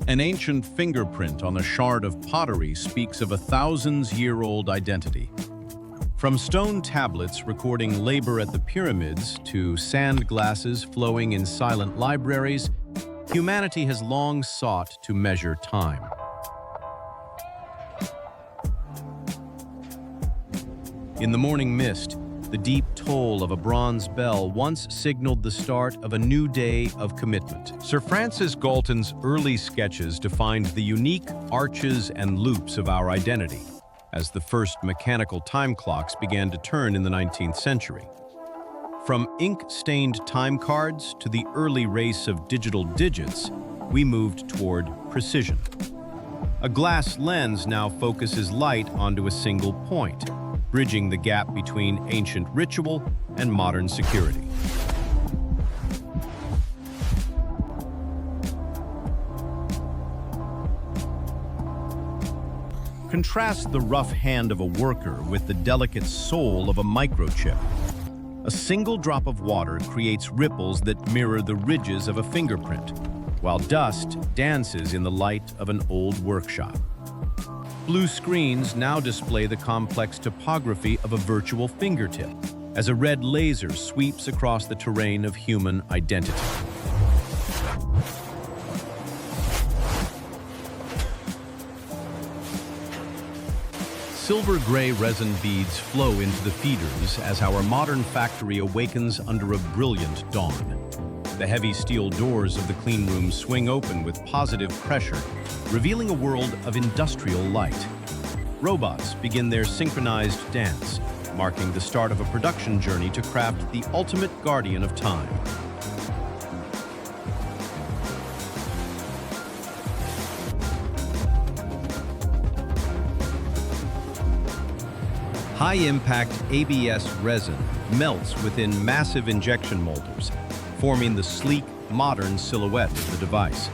An ancient fingerprint on a shard of pottery speaks of a thousands-year-old identity. From stone tablets recording labor at the pyramids to sand glasses flowing in silent libraries, humanity has long sought to measure time. In the morning mist, the deep toll of a bronze bell once signaled the start of a new day of commitment. Sir Francis Galton's early sketches defined the unique arches and loops of our identity, as the first mechanical time clocks began to turn in the 19th century. From ink-stained time cards to the early race of digital digits, we moved toward precision. A glass lens now focuses light onto a single point, bridging the gap between ancient ritual and modern security. Contrast the rough hand of a worker with the delicate soul of a microchip. A single drop of water creates ripples that mirror the ridges of a fingerprint, while dust dances in the light of an old workshop. Blue screens now display the complex topography of a virtual fingertip, as a red laser sweeps across the terrain of human identity. Silver-gray resin beads flow into the feeders as our modern factory awakens under a brilliant dawn. The heavy steel doors of the clean room swing open with positive pressure, revealing a world of industrial light. Robots begin their synchronized dance, marking the start of a production journey to craft the ultimate guardian of time. High-impact ABS resin melts within massive injection molders, forming the sleek, modern silhouette of the device.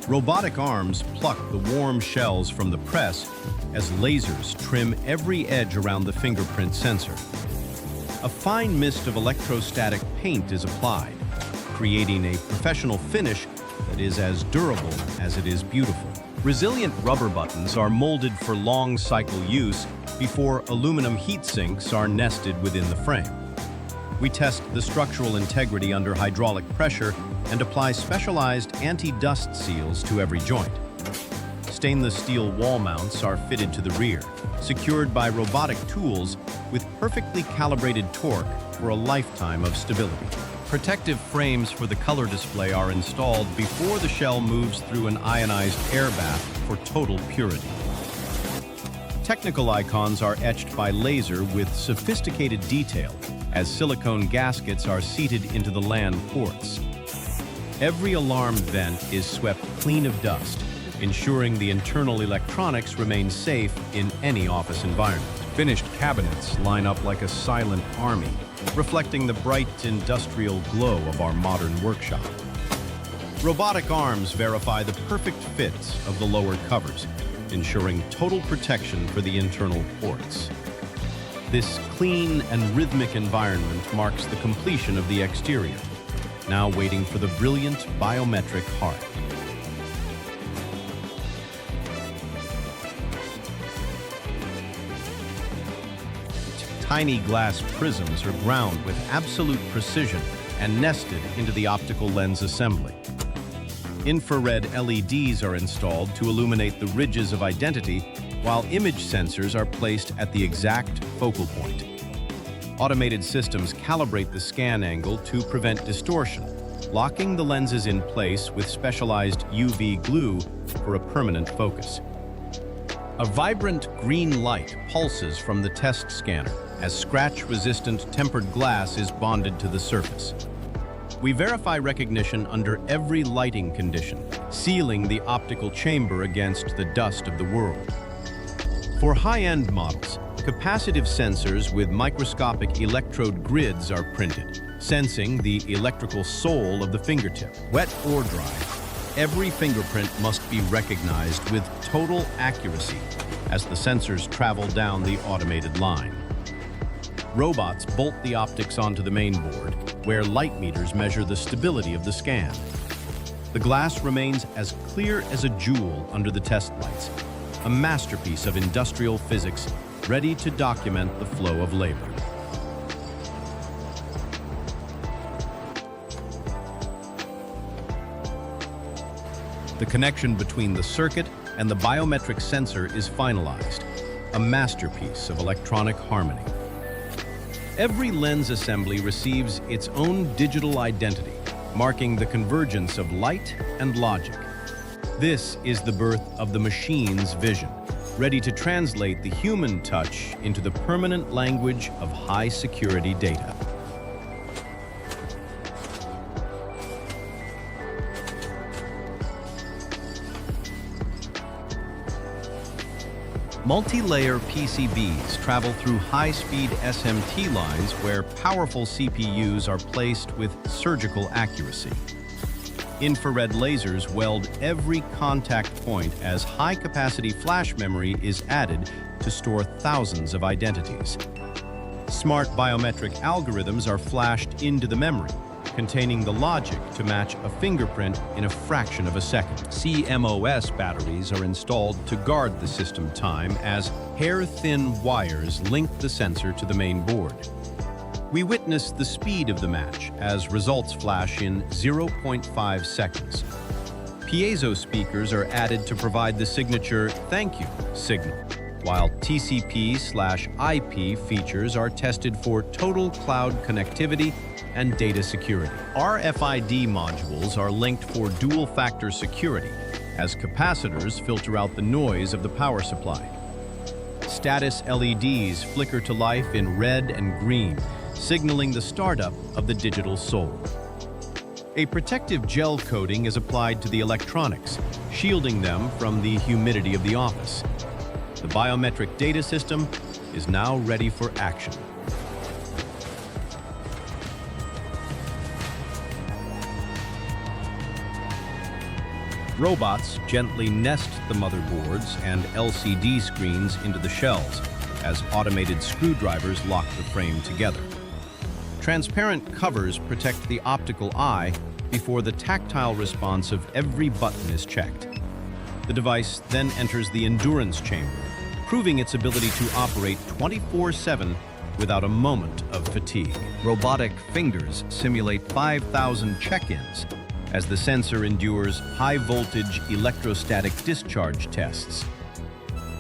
Robotic arms pluck the warm shells from the press as lasers trim every edge around the fingerprint sensor. A fine mist of electrostatic paint is applied, creating a professional finish that is as durable as it is beautiful. Resilient rubber buttons are molded for long cycle use before aluminum heat sinks are nested within the frame. We test the structural integrity under hydraulic pressure and apply specialized anti-dust seals to every joint. Stainless steel wall mounts are fitted to the rear, secured by robotic tools with perfectly calibrated torque for a lifetime of stability. Protective frames for the color display are installed before the shell moves through an ionized air bath for total purity. Technical icons are etched by laser with sophisticated detail as silicone gaskets are seated into the land ports. Every alarm vent is swept clean of dust, ensuring the internal electronics remain safe in any office environment. Finished cabinets line up like a silent army, reflecting the bright industrial glow of our modern workshop. Robotic arms verify the perfect fit of the lower covers, ensuring total protection for the internal ports. This clean and rhythmic environment marks the completion of the exterior, now waiting for the brilliant biometric heart. Tiny glass prisms are ground with absolute precision and nested into the optical lens assembly. Infrared LEDs are installed to illuminate the ridges of identity, while image sensors are placed at the exact focal point. Automated systems calibrate the scan angle to prevent distortion, locking the lenses in place with specialized UV glue for a permanent focus. A vibrant green light pulses from the test scanner as scratch-resistant tempered glass is bonded to the surface. We verify recognition under every lighting condition, sealing the optical chamber against the dust of the world. For high-end models, capacitive sensors with microscopic electrode grids are printed, sensing the electrical soul of the fingertip. Wet or dry, every fingerprint must be recognized with total accuracy as the sensors travel down the automated line. Robots bolt the optics onto the main board, where light meters measure the stability of the scan. The glass remains as clear as a jewel under the test lights, a masterpiece of industrial physics ready to document the flow of labor. The connection between the circuit and the biometric sensor is finalized, a masterpiece of electronic harmony. Every lens assembly receives its own digital identity, marking the convergence of light and logic. This is the birth of the machine's vision, ready to translate the human touch into the permanent language of high-security data. Multi-layer PCBs travel through high-speed SMT lines where powerful CPUs are placed with surgical accuracy. Infrared lasers weld every contact point as high-capacity flash memory is added to store thousands of identities. Smart biometric algorithms are flashed into the memory, containing the logic to match a fingerprint in a fraction of a second. CMOS batteries are installed to guard the system time as hair-thin wires link the sensor to the main board. We witness the speed of the match as results flash in 0.5 seconds. Piezo speakers are added to provide the signature "thank you" signal, while TCP/IP features are tested for total cloud connectivity and data security. RFID modules are linked for dual-factor security as capacitors filter out the noise of the power supply. Status LEDs flicker to life in red and green, signaling the startup of the digital soul. A protective gel coating is applied to the electronics, shielding them from the humidity of the office. The biometric data system is now ready for action. Robots gently nest the motherboards and LCD screens into the shells as automated screwdrivers lock the frame together. Transparent covers protect the optical eye before the tactile response of every button is checked. The device then enters the endurance chamber, proving its ability to operate 24/7 without a moment of fatigue. Robotic fingers simulate 5,000 check-ins as the sensor endures high-voltage electrostatic discharge tests.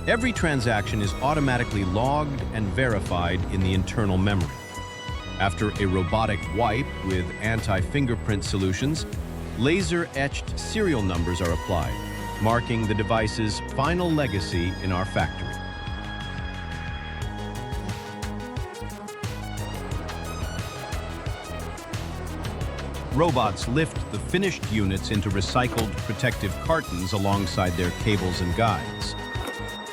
Every transaction is automatically logged and verified in the internal memory. After a robotic wipe with anti-fingerprint solutions, laser-etched serial numbers are applied, marking the device's final legacy in our factory. Robots lift the finished units into recycled protective cartons alongside their cables and guides.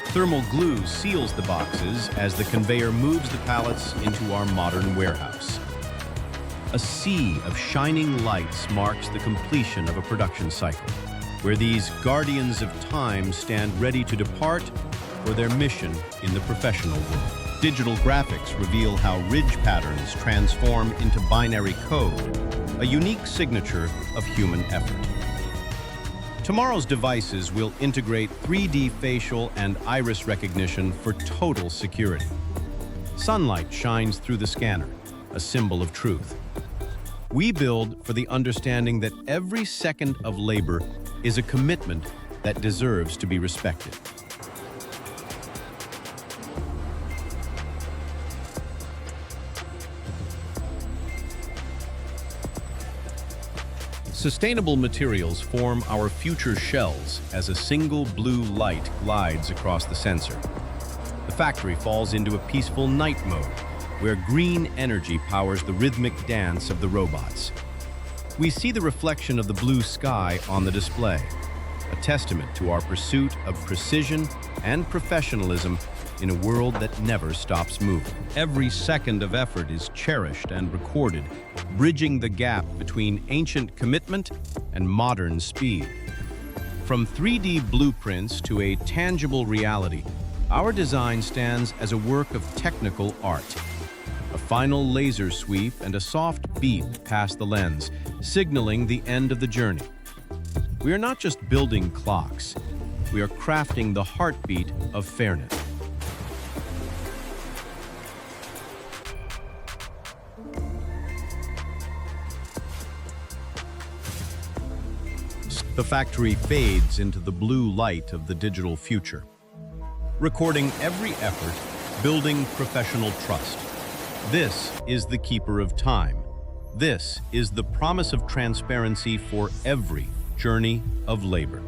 Thermal glue seals the boxes as the conveyor moves the pallets into our modern warehouse. A sea of shining lights marks the completion of a production cycle, where these guardians of time stand ready to depart for their mission in the professional world. Digital graphics reveal how ridge patterns transform into binary code, a unique signature of human effort. Tomorrow's devices will integrate 3D facial and iris recognition for total security. Sunlight shines through the scanner, a symbol of truth. We build for the understanding that every second of labor is a commitment that deserves to be respected. Sustainable materials form our future shells as a single blue light glides across the sensor. The factory falls into a peaceful night mode, where green energy powers the rhythmic dance of the robots. We see the reflection of the blue sky on the display, a testament to our pursuit of precision and professionalism in a world that never stops moving. Every second of effort is cherished and recorded, bridging the gap between ancient commitment and modern speed. From 3D blueprints to a tangible reality, our design stands as a work of technical art. A final laser sweep and a soft beep past the lens, signaling the end of the journey. We are not just building clocks, we are crafting the heartbeat of fairness. The factory fades into the blue light of the digital future, recording every effort, building professional trust. This is the keeper of time. This is the promise of transparency for every journey of labor.